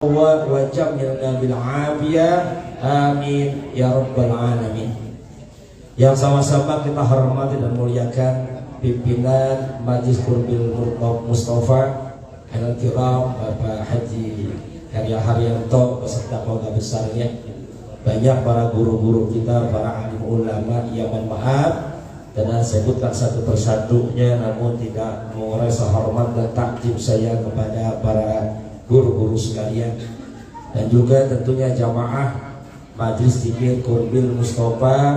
wa jamilna bil afiyah, amin ya rabbal alamin. Yang sama-sama kita hormati dan muliakan pimpinan Majelis Qurbil Mustafa Al-Kiram Bapak Haji Karya Haryanto beserta keluarga besarnya, banyak para guru-guru kita, para alim ulama yang mohon maaf dan sebutkan satu persatunya, namun tidak mengurangi hormat dan takdim saya kepada para guru-guru sekalian, dan juga tentunya jamaah Majelis Zikir Qurbil Mustafa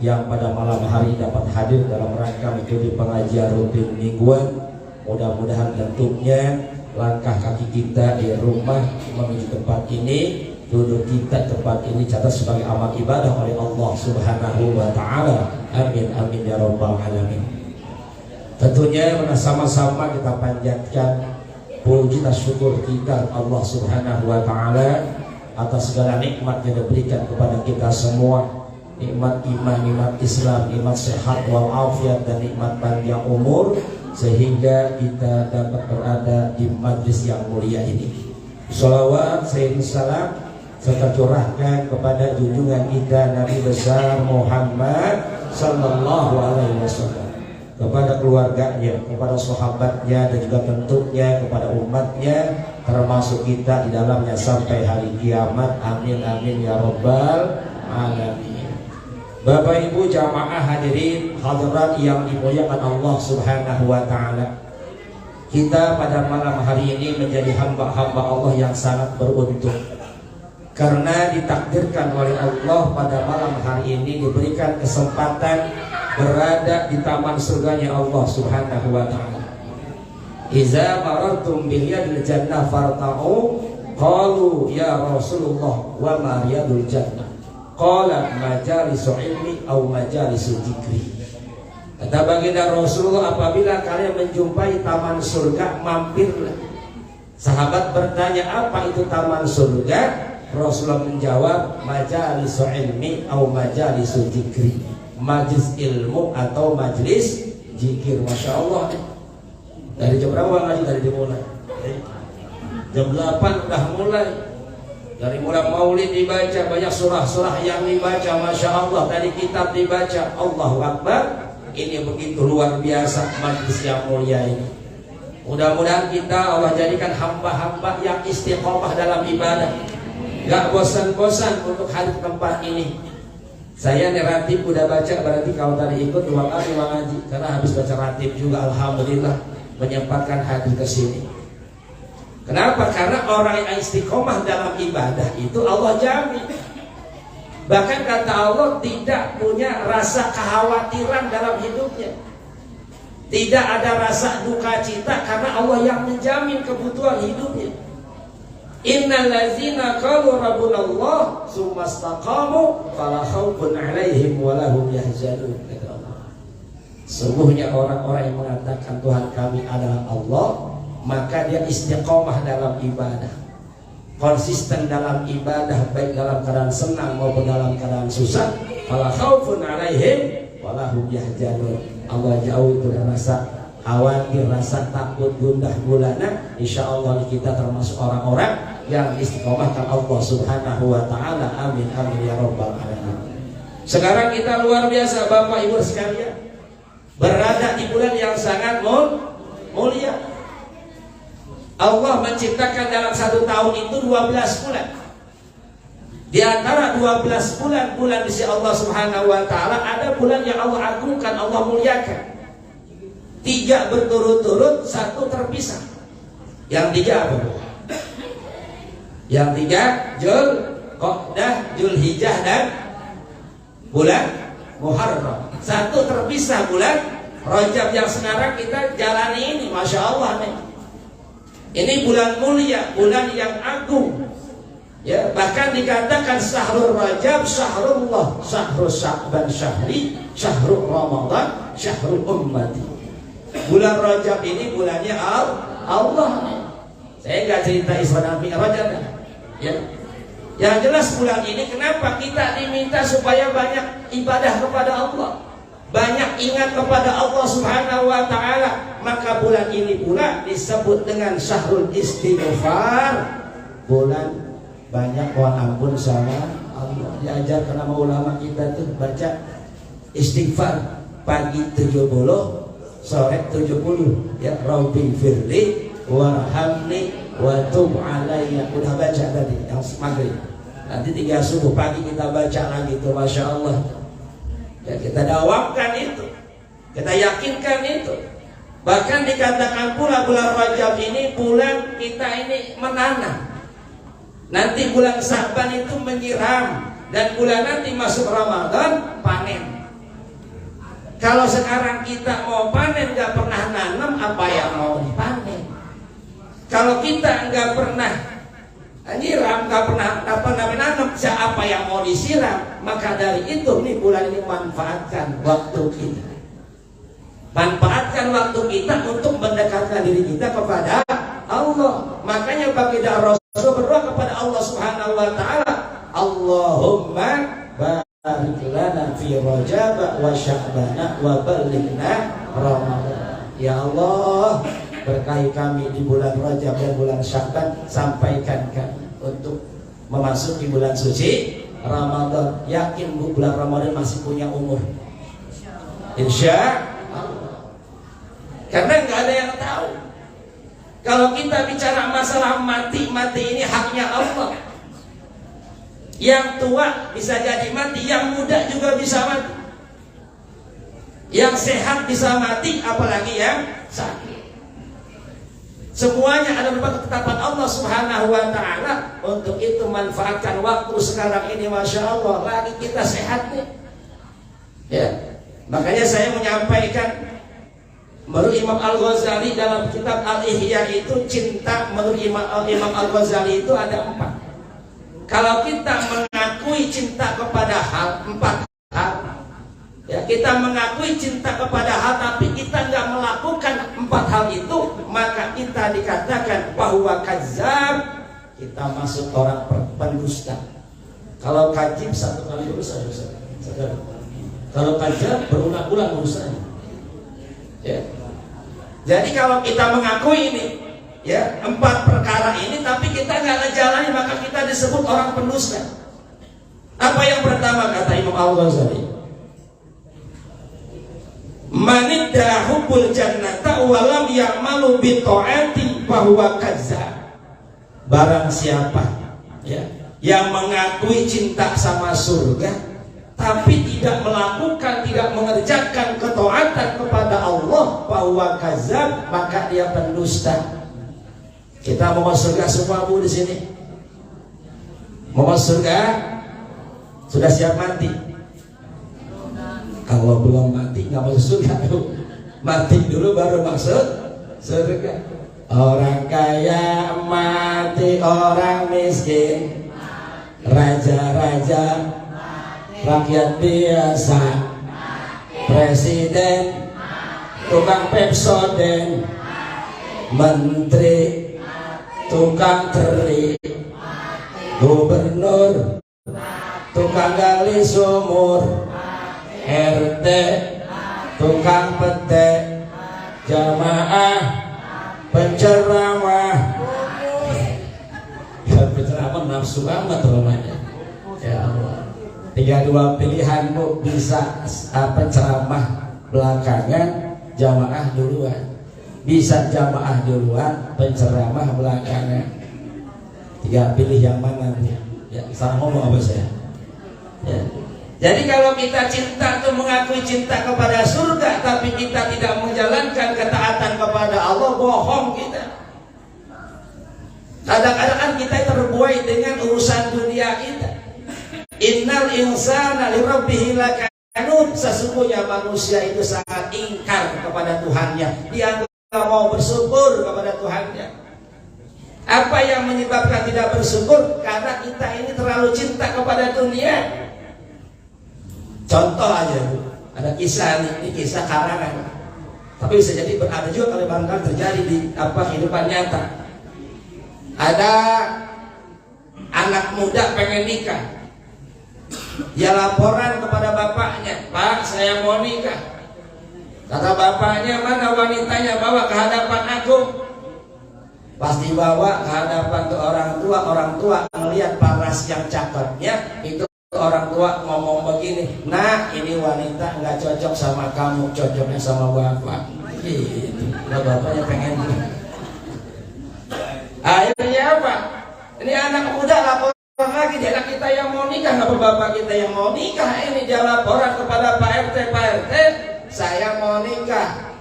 yang pada malam hari dapat hadir dalam rangka mengikuti pengajian rutin mingguan. Mudah-mudahan tentunya langkah kaki kita di rumah menuju tempat ini, duduk kita tempat ini catat sebagai amal ibadah oleh Allah Subhanahu wa taala. Amin amin ya rabbal alamin. Tentunya sama-sama kita panjatkan puji dan syukur kita Allah Subhanahu wa taala atas segala nikmat yang diberikan kepada kita semua, nikmat iman, nikmat Islam, nikmat sehat wal afiat, dan nikmat panjang umur, sehingga kita dapat berada di majlis yang mulia ini. Shalawat salam serta curahkan kepada junjungan kita Nabi besar Muhammad sallallahu alaihi wasallam, kepada keluarganya, kepada sahabatnya, dan juga tentunya kepada umatnya, termasuk kita di dalamnya sampai hari kiamat. Amin amin ya rabbal alamin. Bapak Ibu jamaah hadirin hadirat yang dimuliakan Allah Subhanahu wa taala, kita pada malam hari ini menjadi hamba-hamba Allah yang sangat beruntung, karena ditakdirkan oleh Allah pada malam hari ini diberikan kesempatan berada di taman surganya Allah Subhanahu wa taala. Iza marartum bil yadil jannah farta'u, qalu ya Rasulullah wa ma riyadul jannah, qala majalisu ilmi au majalisu dzikri. Kata baginda Rasulullah, apabila kalian menjumpai taman surga, mampirlah. Sahabat bertanya, apa itu taman surga? Rasulullah menjawab, majalisu ilmi au majalisu dzikri, majlis ilmu atau majlis zikir. Masya Allah. Dari jam berapa ngaji tadi dimulai? Jam 8 udah mulai. Dari mulai maulid dibaca, banyak surah-surah yang dibaca. Masya Allah, dari kitab dibaca. Allahu Akbar. Ini begitu luar biasa majlis yang mulia ini. Mudah-mudahan kita Allah jadikan hamba-hamba yang istiqomah dalam ibadah, gak bosan-bosan untuk hadir tempat ini. Saya nih ratib udah baca, berarti kalau tadi ikut 2 kali ngaji, karena habis baca ratib juga alhamdulillah menyempatkan hadir ke sini. Kenapa? Karena orang yang istiqomah dalam ibadah itu Allah jamin. Bahkan kata Allah tidak punya rasa kekhawatiran dalam hidupnya, tidak ada rasa duka cita, karena Allah yang menjamin kebutuhan hidupnya. Innal ladzina qalu rabbuna Allah tsumma istaqamu fala khaufun 'alaihim wa lahum yahzanun. Sungguhnya orang-orang yang mengatakan Tuhan kami adalah Allah, maka dia istiqomah dalam ibadah, konsisten dalam ibadah, baik dalam keadaan senang maupun dalam keadaan susah. Fala khaufun 'alaihim wa lahum yahzanun. Allah jauh dari rasa khawatir, rasa takut, gundah gulana. Insyaallah kita termasuk orang-orang yang istiqomahkan Allah Subhanahu wa taala. Amin amin ya rabbal alamin. Sekarang kita luar biasa Bapak Ibu sekalian, berada di bulan yang sangat mulia. Allah menciptakan dalam 1 tahun itu 12 bulan. Di antara 12 bulan di sisi Allah Subhanahu wa taala, ada bulan yang Allah agungkan, Allah muliakan. 3 berturut-turut, 1 terpisah. Yang 3 apa? Yang 3 Zulqa'dah, Zulhijjah, dan bulan Muharram. 1 terpisah, bulan Rajab yang sekarang kita jalani ini. Masya Allah nih. Ini bulan mulia, bulan yang agung. Ya, bahkan dikatakan syahrul Rajab, syahrullah, syahrul Sya'ban, syahri, syahrul Ramadan, syahrul ummati. Bulan Rajab ini bulannya Allah nih. Saya nggak cerita Isra dan Mi'raj ya. Yang jelas bulan ini kenapa kita diminta supaya banyak ibadah kepada Allah, banyak ingat kepada Allah Subhanahu wa taala. Maka bulan ini pula disebut dengan syahrul istighfar. bulan banyak mohon ampun sama Allah. Diajarkan sama ulama kita tuh baca istighfar pagi 70, sore 70 ya. Rabbi firli warhamni wa tub alayya. Udah baca tadi yang maghrib. Nanti 3 subuh pagi kita baca lagi tuh, Masya Allah ya. Kita dawamkan itu, kita yakinkan itu. Bahkan dikatakan pula bulan Rajab ini bulan kita ini menanam. Nanti bulan Sa'ban itu menyiram, dan bulan nanti masuk Ramadan panen. Kalau sekarang kita mau panen gak pernah nanam, apa yang mau dipanen? Kalau kita nggak pernah nyiram, nggak pernah nanam, siapa yang mau disiram? Maka dari itu nih bulan ini manfaatkan waktu kita. Manfaatkan waktu kita untuk mendekatkan diri kita kepada Allah. Makanya baginda Rasul berdoa kepada Allah Subhanahu wa taala, Allahumma barik lana fi Rajab wa Sya'ban wa ballighna Ramadan. Ya Allah, berkahi kami di bulan Rajab dan bulan Sya'ban, sampaikan kami untuk memasuki bulan suci Ramadan. Yakin bulan Ramadan masih punya umur, insya Allah. Karena nggak ada yang tahu. Kalau kita bicara masalah mati ini haknya Allah. Yang tua bisa jadi mati, yang muda juga bisa mati, yang sehat bisa mati, apalagi yang sakit. Semuanya ada berupa ketetapan Allah Subhanahu wa taala. Untuk itu manfaatkan waktu sekarang ini, Masya Allah, lagi kita sehat nih ya. Makanya saya menyampaikan menurut Imam Al-Ghazali dalam kitab Al-Ihya itu, cinta menurut Imam Al-Ghazali itu ada 4. Kalau kita mengakui cinta kepada hal 4 hal ya, kita mengakui cinta kepada hal tapi kita nggak melakukan 4 hal itu, maka kita dikatakan bahwa kadzab, kita masuk orang pendusta. Kalau kadzib 1 kali dosa, kalau kadzab berulang-ulang dosanya ya. Jadi kalau kita mengakui ini ya 4 perkara ini tapi kita nggak ngejalani, maka kita disebut orang pendusta. Apa yang pertama kata Imam Al-Ghazali? Manidda hubbul jannata wa lam ya'malu bi ta'ati fa huwa kadzdzab. Barang siapa ya yang mengakui cinta sama surga tapi tidak melakukan, tidak mengerjakan ketaatan kepada Allah, bahwa kadzab, maka dia pendusta. Kita mau masuk surga semua Bu di sini? Mau masuk surga? Sudah siap mati? Kalau belum mati nggak masuk surga. Mati dulu baru masuk surga. Orang kaya mati, orang miskin, raja-raja, rakyat biasa, presiden, tukang Pepsodent, menteri, tukang teri, gubernur, tukang gali sumur, RT, tukang petek, jamaah, penceramah. Penceramah nafsu amat namanya. Ya Allah. 32 pilihan Bu, bisa penceramah belakangan, jamaah duluan. Bisa jamaah duluan, penceramah belakangan. 3 pilih yang mana Bu? Ya, salah ngomong apa saya? Ya. Jadi kalau kita cinta itu mengakui cinta kepada surga tapi kita tidak menjalankan ketaatan kepada Allah, bohong kita. Kadang-kadang kan kita terbuai dengan urusan dunia kita. Innal insana li rabbih lakanud. Sesungguhnya manusia itu sangat ingkar kepada Tuhannya. Dia tidak mau bersyukur kepada Tuhannya. Apa yang menyebabkan tidak bersyukur? Karena kita ini terlalu cinta kepada dunia. Contoh aja Bu, ada kisah ini kisah karangan. Tapi bisa jadi berada juga kalau barangkali terjadi di kehidupan nyata. Ada anak muda pengen nikah. Dia laporan kepada bapaknya, Pak, saya mau nikah. Kata bapaknya, mana wanitanya, bawa ke hadapan aku. Pas dibawa ke hadapan ke orang tua melihat paras yang cakepnya, itu orang tua ngomong begini, nah ini wanita nggak cocok sama kamu, cocoknya sama bapak. Gitu. Nah, bapaknya pengen. Akhirnya apa? Ini anak muda lapor lagi, dia anak kita yang mau nikah, apa bapak kita yang mau nikah? Ini dia laporan kepada Pak RT, Pak RT, saya mau nikah.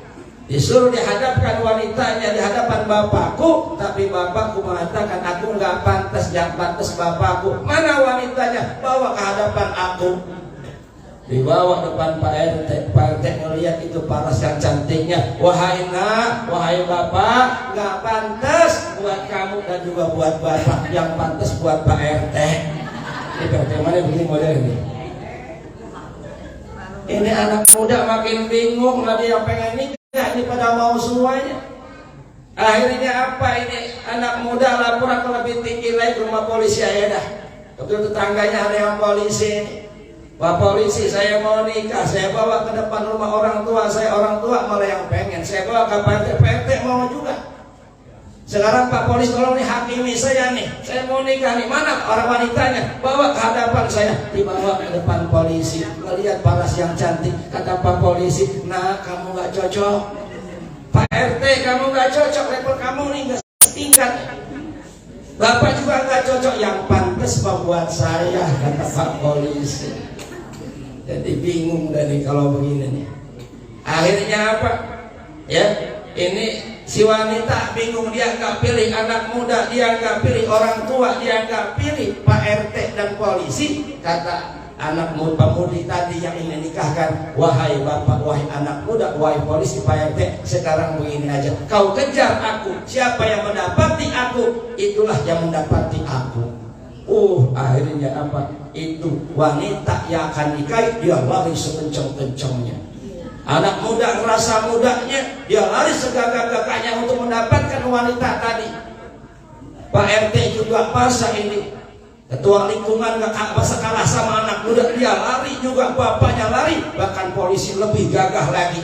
Disuruh dihadapkan wanitanya di hadapan bapakku, tapi bapakku mengatakan aku nggak pantas, yang pantas bapakku. Mana wanitanya? Bawa ke hadapan aku. Dibawa depan Pak RT. Pak RT melihat itu paras yang cantiknya. Wahai nak, wahai bapak, nggak pantas buat kamu dan juga buat bapak, yang pantas buat Pak RT. Ini Pak RT mana begini model ini? Ini anak muda makin bingung, lah dia pengen nikah. Ini pada mau semuanya. Akhirnya apa ini? Anak muda laporan ke lebih tinggi lagi ke rumah polisi. Ya dah, betul tetangganya ada yang polisi. Pak polisi, saya mau nikah, saya bawa ke depan rumah orang tua saya. Orang tua malah yang pengen saya bawa ke PT mau juga. Sekarang Pak polisi tolong nih hakimi saya nih, saya mau nikah nih, mana orang wanitanya? Bawa ke hadapan saya. Dibawa ke depan polisi, melihat paras yang cantik. Kata Pak polisi, nah kamu gak cocok. Pak RT kamu gak cocok, level kamu nih gak setingkat. Bapak juga gak cocok, yang pantas buat saya, kata Pak polisi. Jadi bingung dari kalau begini nih. Akhirnya apa? Ya, ini si wanita bingung, dia nggak pilih anak muda, dia nggak pilih orang tua, dia nggak pilih Pak RT dan polisi. Kata anak pemudi tadi yang ingin nikahkan, wahai bapak, wahai anak muda, wahai polisi, Pak RT, sekarang begini aja, kau kejar aku, siapa yang mendapati aku, itulah yang mendapati aku. Akhirnya apa? Itu wanita yang akan nikahi, dia lari sekencang-kencangnya. Anak muda ngerasa mudanya, dia lari segagah-gagahnya untuk mendapatkan wanita tadi. Pak RT juga masa ini ketua lingkungan gak masa kalah sama anak muda, dia lari juga, bapaknya lari, bahkan polisi lebih gagah lagi.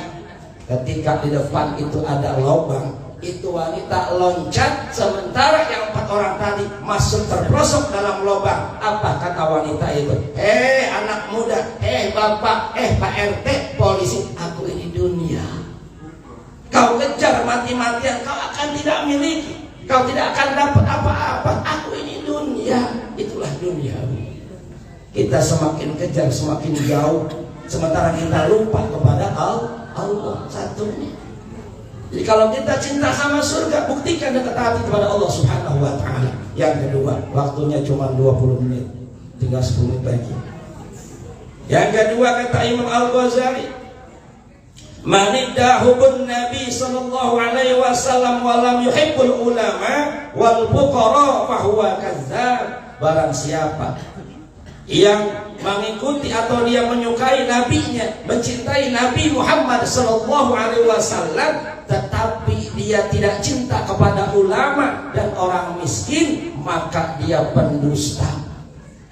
Ketika di depan itu ada lubang, itu wanita loncat, sementara yang 4 orang tadi masuk terprosok dalam lubang. Apa kata wanita itu? Anak muda, bapak, Pak RT, polisi, aku ini dunia. Kau kejar mati-matian, kau akan tidak miliki, kau tidak akan dapat apa-apa. Aku ini dunia. Itulah dunia. Kita semakin kejar semakin jauh, sementara kita lupa kepada Allah satunya. Jadi kalau kita cinta sama surga, buktikan dan ketaati kepada Allah Subhanahu wa ta'ala. Yang kedua, waktunya cuma 20 menit, tinggal 10 menit lagi. Yang kedua kata Imam Al-Ghazali, manidda hubun Nabi sallallahu alaihi wasallam wa lam yuhibbul ulama wal fuqara fa huwa kadzdzab. Barang siapa yang mengikuti atau dia menyukai nabinya, mencintai Nabi Muhammad sallallahu alaihi wasallam, tetapi dia tidak cinta kepada ulama dan orang miskin, maka dia pendusta.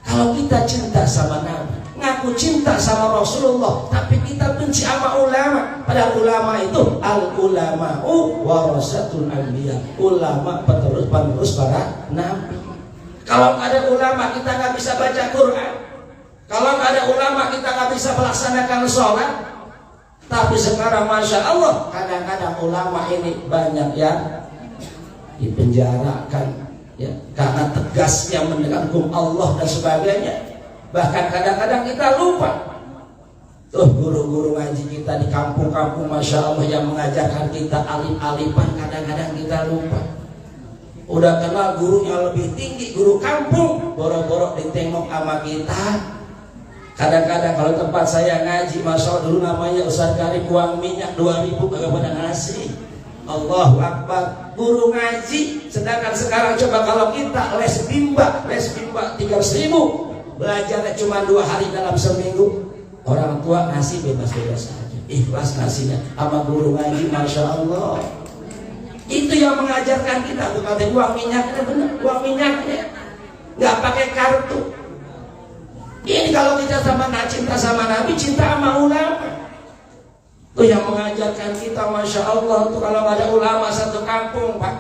Kalau kita cinta sama Nabi, ngaku cinta sama Rasulullah, tapi kita benci sama ulama, padahal ulama itu al-ulama'u warasatul anbiya, ulama penerus para nabi. Kalau nggak ada ulama, kita nggak bisa baca Quran. Kalau nggak ada ulama, kita nggak bisa melaksanakan sholat. Tapi sekarang Masya Allah, kadang-kadang ulama ini banyak yang dipenjarakan, ya, karena tegasnya menegakkan hukum Allah dan sebagainya. Bahkan kadang-kadang kita lupa. Tuh guru-guru ngaji kita di kampung-kampung, Masya Allah, yang mengajarkan kita alif-alifan, kadang-kadang kita lupa. Udah kenal gurunya lebih tinggi, guru kampung, boro-boro ditengok sama kita. Kadang-kadang kalau tempat saya ngaji, Masya Allah, dulu namanya Ustaz Karim, uang minyak 2.000 kagak pada ngasih. Allahu Akbar, guru ngaji. Sedangkan sekarang coba kalau kita les bimba 300.000, belajarnya cuma 2 hari dalam seminggu. Orang tua ngasih bebas-bebas aja, ikhlas ngasihnya sama guru ngaji, Masya Allah. Itu yang mengajarkan kita, tuh kata uang minyaknya, bener, uang minyaknya nggak pakai kartu. Ini kalau kita cinta sama Nabi, cinta sama ulama. Tuh yang mengajarkan kita, Masya Allah. Tuh kalau nggak ada ulama satu kampung, Pak,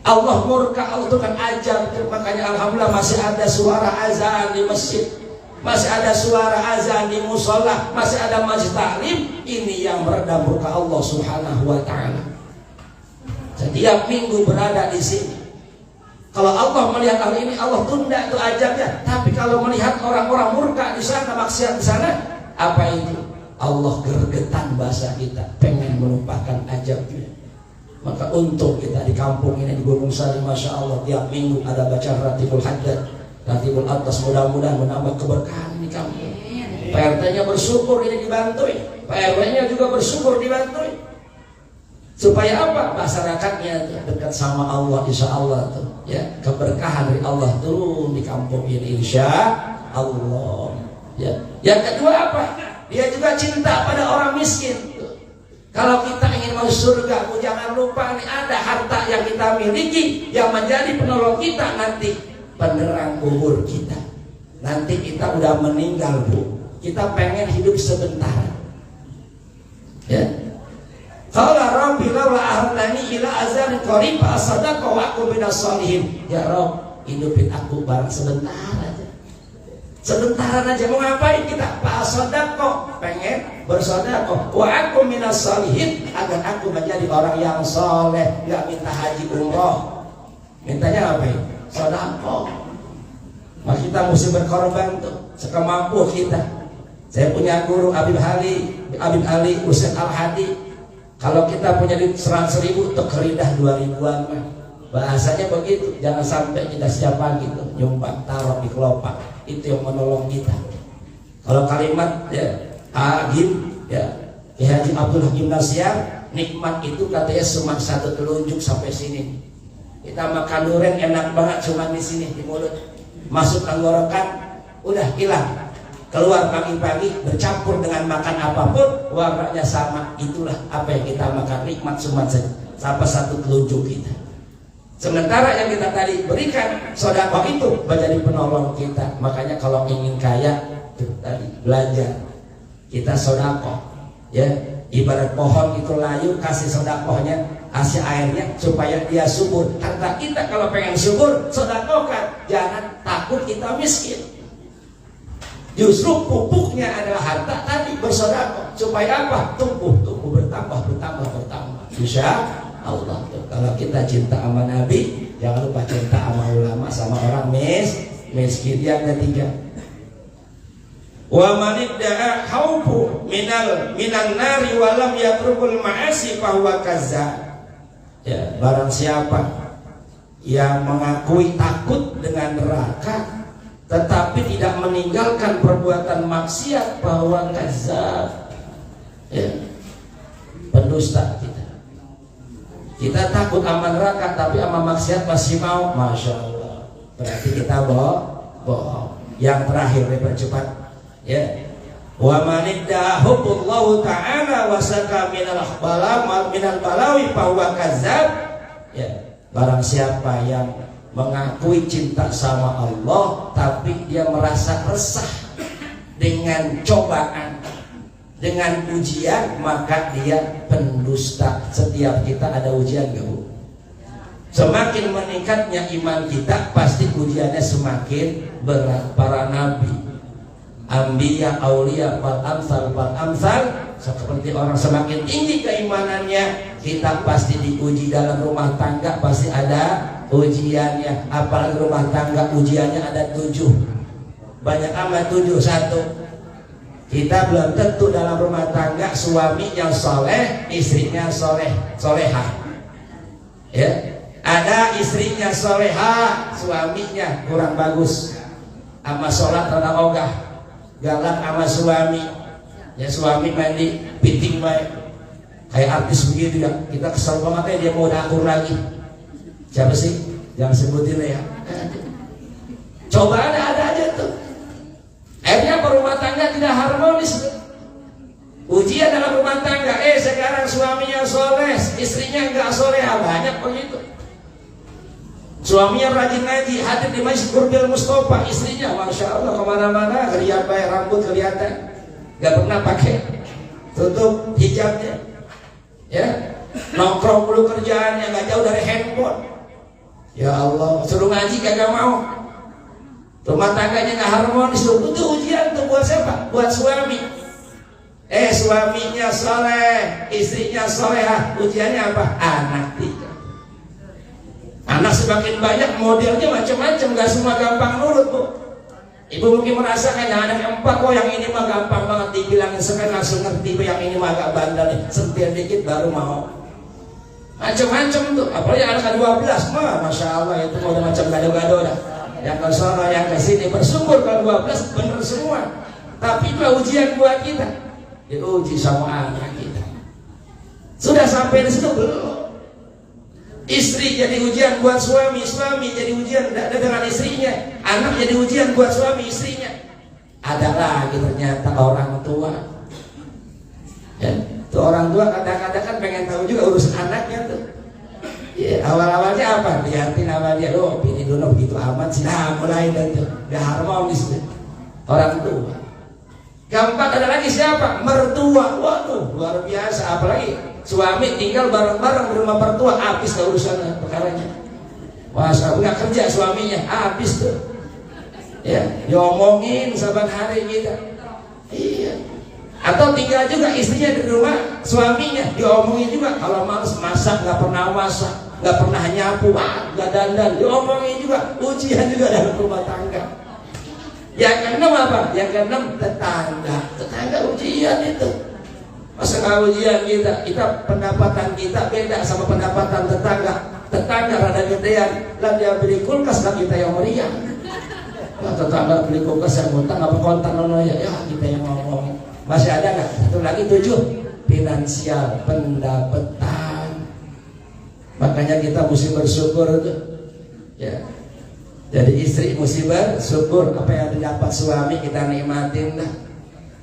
Allah murka, Allah itu kan ajab. Makanya alhamdulillah masih ada suara azan di masjid, masih ada suara azan di musola, masih ada majlis taklim. Ini yang meredam murka Allah Subhanahu wa taala. Setiap minggu berada di sini. Kalau Allah melihat hal ini, Allah tunda itu ajabnya. Tapi kalau melihat orang-orang murka di sana, maksiat di sana, apa itu? Allah gergetan bahasa kita, pengen melupakan ajabnya. Maka untung kita di kampung ini di Gunung Sari, masya Allah, tiap minggu ada baca Ratibul Haddad, Ratibul Atas. Mudah-mudahan menambah keberkahan di kampung. PRT-nya bersyukur ini dibantui, PRW-nya juga bersyukur dibantui. Supaya apa? Masyarakatnya dekat sama Allah, insya Allah tuh, ya, keberkahan dari Allah turun di kampung ini, insya Allah. Ya. Yang kedua apa? Dia juga cinta pada orang miskin. Kalau kita ingin masuk surga, jangan lupa nih, ada harta yang kita miliki yang menjadi penolong kita nanti, penerang kubur kita. Nanti kita udah meninggal, Bu. Kita pengen hidup sebentar. Ya. Qala rabbi laula ahrani ila azan qarib asadaqa wa aku minas sholihin. Ya Rabb, hidupin aku barang sebentar aja. Sebentaran aja, mau ngapain kita? Pak sodako, pengen bersodako. Wa aku minas sholihin, agar aku menjadi orang yang soleh, nggak minta haji umroh. Mintanya apa? Sodako. Maka kita mesti berkorban tuh, sekemampu kita. Saya punya guru Habib Ali Ustaz Al-Hadi. Kalau kita punya duit 100.000, tekeridah 2.000-an mah. Bahasanya begitu, jangan sampai kita siapa gitu nyumbang taruh di kelopak. Itu yang menolong kita. Kalau kalimat ya Agim ya Haji Abdul Hakim Nasyar, nikmat itu katanya cuma satu telunjuk sampai sini. Kita makan durian enak banget cuma di sini di mulut. Masuk tenggorokan udah hilang. Keluar pagi-pagi bercampur dengan makan apapun warnanya sama. Itulah apa yang kita makan, nikmat cuma sampai satu telunjuk kita. Sementara yang kita tadi berikan sedekah itu menjadi penolong kita. Makanya kalau ingin kaya tadi belajar kita sedekah, ya, ibarat pohon itu layu, kasih sedekahnya, kasih airnya supaya dia subur. Harta kita kalau pengen subur, sedekahkan, jangan takut kita miskin. Justru pupuknya adalah harta tadi, bersedekah supaya apa? Tumbuh bertambah. Insya Allah tuh. Kalau kita cinta sama Nabi, jangan lupa cinta sama ulama, sama orang miskin. Yang ketiga, wa man idda'a khaufu minan nari wa lam yatrukul ma'asi fa huwa kazzab. Ya, barang siapa yang mengakui takut dengan neraka tetapi tidak meninggalkan perbuatan maksiat, bahwa kazzab, ya, pendusta kita. Kita takut sama neraka tapi sama maksiat masih mau, masya Allah, berarti kita bohong. Yang terakhir dipercepat, ya, wa man idda'a hubbullahu ta'ala wa saka minal balawi fa huwa kazzab. Ya, barang siapa yang mengakui cinta sama Allah tapi dia merasa resah dengan cobaan, dengan ujian, maka dia pendusta. Setiap kita ada ujian, gak Bu? Semakin meningkatnya iman kita, pasti ujiannya semakin berat. Para nabi, anbiya, aulia, fal amsal, seperti orang semakin tinggi keimanannya, kita pasti diuji. Dalam rumah tangga pasti ada ujiannya, apalagi rumah tangga ujiannya ada 7. Banyak amat 7. 1, kita belum tentu dalam rumah tangga suami yang soleh, istrinya solehah. Ya, ada istrinya solehah, suaminya kurang bagus, sama sholat rada ogah, galak sama suami. Ya, suami mandi piting baik, kayak artis begitu ya. Kita kesel banget ya, dia mau dapur lagi. Siapa sih? Jangan sebutin ya. Coba ada aja tuh. Akhirnya rumah tangga tidak harmonis. Ujian dalam rumah tangga. Sekarang suaminya soleh, istrinya enggak soleh, banyak begitu. Suaminya rajin ngaji, hadir di Masjid Qurbil Mustafa, istrinya masya Allah kemana-mana kelihatan, rambut kelihatan, nggak pernah pakai tutup hijabnya. Ya, nongkrong dulu kerjaannya nggak jauh dari handphone. Ya Allah, suruh ngaji kagak mau. Rumah tangganya nggak harmonis, itu ujian tuh buat siapa? Buat suami. Suaminya soleh, istrinya solehah, ujiannya apa? Anak 3. Anak semakin banyak, modelnya macam-macam, nggak semua gampang nurut, Bu. Ibu mungkin merasakan yang anak 4, kok yang ini mah gampang banget dibilangin, sekarang langsung ngerti, yang ini mah agak bandel nih, sentil dikit baru mau. Macam-macam tuh, apalagi anak 12, masya Allah itu udah macam gado-gado dah. Yang ke sono, yang ke sini bersyukur kalau 12 bener semua. Tapi itu ujian buat kita, diuji sama anak kita. Sudah sampai di situ belum? Istri jadi ujian buat suami, suami jadi ujian dengan istrinya, anak jadi ujian buat suami istrinya. Ada lagi ternyata orang tua. Ya, tuh orang tua kadang-kadang kan pengen tahu juga urusan anaknya tuh. Ya, awal-awalnya apa? Lihatin awal dia, oh ini dulu begitu amat sih. Nah, mulai dari itu, gak harmonis deh. Orang tua. Keempat ada lagi siapa? Mertua. Waduh, luar biasa. Apalagi suami tinggal bareng-bareng di rumah mertua, habis tuh urusan perkaranya. Masa nggak kerja suaminya, habis tuh. Ya, diomongin saban hari kita. Iya. Atau tinggal juga istrinya di rumah, suaminya diomongin juga. Kalau males masak, nggak pernah masak, nggak pernah nyapu, nggak dandan, diomongin juga. Ujian juga dalam rumah tangga. Yang keenam apa? Yang keenam tetangga. Tetangga ujian itu. Masa nggak ujian kita pendapatan kita beda sama pendapatan tetangga. Tetangga rada gedean, lah dia beli kulkas, lah kita yang meriah. Nah, tetangga beli kulkas yang ngutang apa kontan nono ya kita yang ngomong. Masih ada nggak? Satu lagi 7, finansial, pendapatan. Makanya kita mesti bersyukur tuh. Ya. Jadi istri mesti bersyukur, apa yang didapat suami kita nikmatin dah.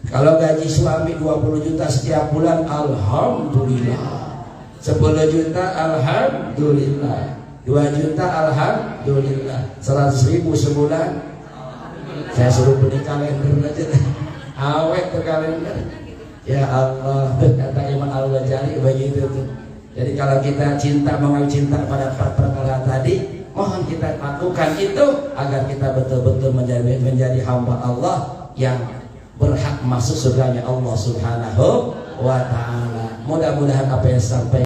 Kalau gaji suami 20 juta setiap bulan, alhamdulillah. 10 juta alhamdulillah. 2 juta alhamdulillah. 100.000 sebulan. Saya suruh beli kalender aja. Awet ke kalender. Ya Allah, kata Imam Al-Ghazali begitu tuh. Jadi kalau kita cinta, mengenal cinta pada 4 perkara tadi, mohon kita lakukan itu agar kita betul-betul menjadi hamba Allah yang berhak masuk surganya Allah Subhanahu wa ta'ala. Mudah-mudahan apa yang sampai